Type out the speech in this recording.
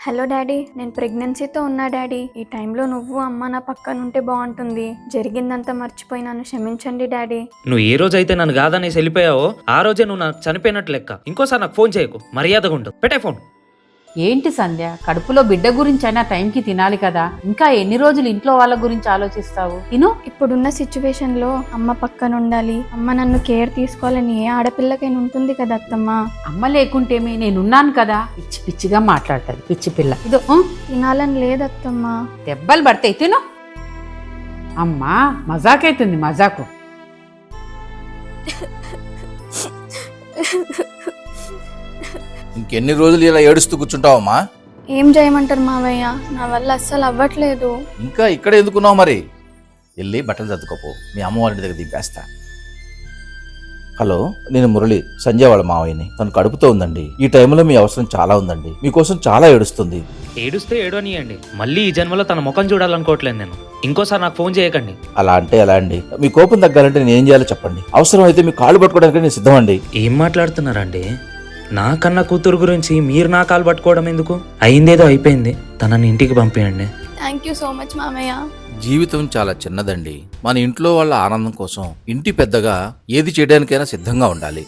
Hello daddy, నేను ప్రెగ్నెన్సీతో ఉన్నా daddy. ఈ టైంలో నువ్వు అమ్మ నా పక్కన ఉంటే బాగుంటుంది. జరిగిందంతా మర్చిపోయి నన్ను క్షమించండి డాడీ. నువ్వు ఏ రోజైతే నన్ను కాదనేసి వెళ్ళిపోయావో ఆ రోజే నువ్వు నాకు చనిపోయినట్లు లెక్క. ఇంకోసారి నాకు ఫోన్ చేయకు, మర్యాదగా ఉండు. పెట్టే ఫోన్. ఏంటి సంధ్య, కడుపులో బిడ్డ గురించి అయినా టైంకి తినాలి కదా. ఇంకా ఎన్ని రోజులు ఇంట్లో వాళ్ళ గురించి ఆలోచిస్తావు? తిను. ఇప్పుడున్న సిచ్యువేషన్లో అమ్మ పక్కన ఉండాలి, అమ్మ నన్ను కేర్ తీసుకోవాలని ఏ ఆడపిల్లకైనా ఉంటుంది కదా అత్తమ్మ. అమ్మ లేకుంటేమే, నేనున్నాను కదా. పిచ్చి పిచ్చిగా మాట్లాడతాడు పిచ్చి పిల్ల. ఇదో తినాలని లేదత్తమ్మ. దెబ్బలు పడతాయి, తిను. అమ్మా మజాకైతుంది, మజాకు. ఇంకెన్ని రోజులు ఇలా ఏడుస్తూ కూర్చుంటావమ్మా? ఏం చేయమంటారు మావయ్య, నా వల్ల అస్సలు అవ్వట్లేదు. ఇంకా ఇక్కడ ఎందుకున్నావు మరి? వెళ్ళి బట్టలు సర్దుకోపో, మీ అమ్మవారి దగ్గర దింపేస్తా. హలో, నేను మురళి, సంజయ్ వాళ్ళ మావయ్యని. తను కడుపుతో ఉందండి. ఈ టైంలో మీ అవసరం చాలా ఉందండి. మీకోసం చాలా ఏడుస్తుంది. ఏడుస్తే ఏడవనియండి. మళ్ళీ ఈ జన్మలో తన ముఖం చూడాలనుకోవట్లేదు నేను. ఇంకోసారి నాకు ఫోన్ చేయకండి. అలా అంటే ఎలా అండి? మీ కోపం తగ్గాలంటే నేను ఏం చేయాలో చెప్పండి. అవసరం అయితే మీ కాళ్ళు పట్టుకోవడానికి నేను సిద్ధమండి. ఏం మాట్లాడుతున్నారండి? నాకన్నా కూతురు గురించి మీరు నా కాలు పట్టుకోవడం ఎందుకు? అయిందేదో అయిపోయింది, తనని ఇంటికి పంపేయండి. థ్యాంక్ యూ సో మచ్ మామయ్య. జీవితం చాలా చిన్నదండి. మన ఇంట్లో వాళ్ళ ఆనందం కోసం ఇంటి పెద్దగా ఏది చేయడానికైనా సిద్ధంగా ఉండాలి.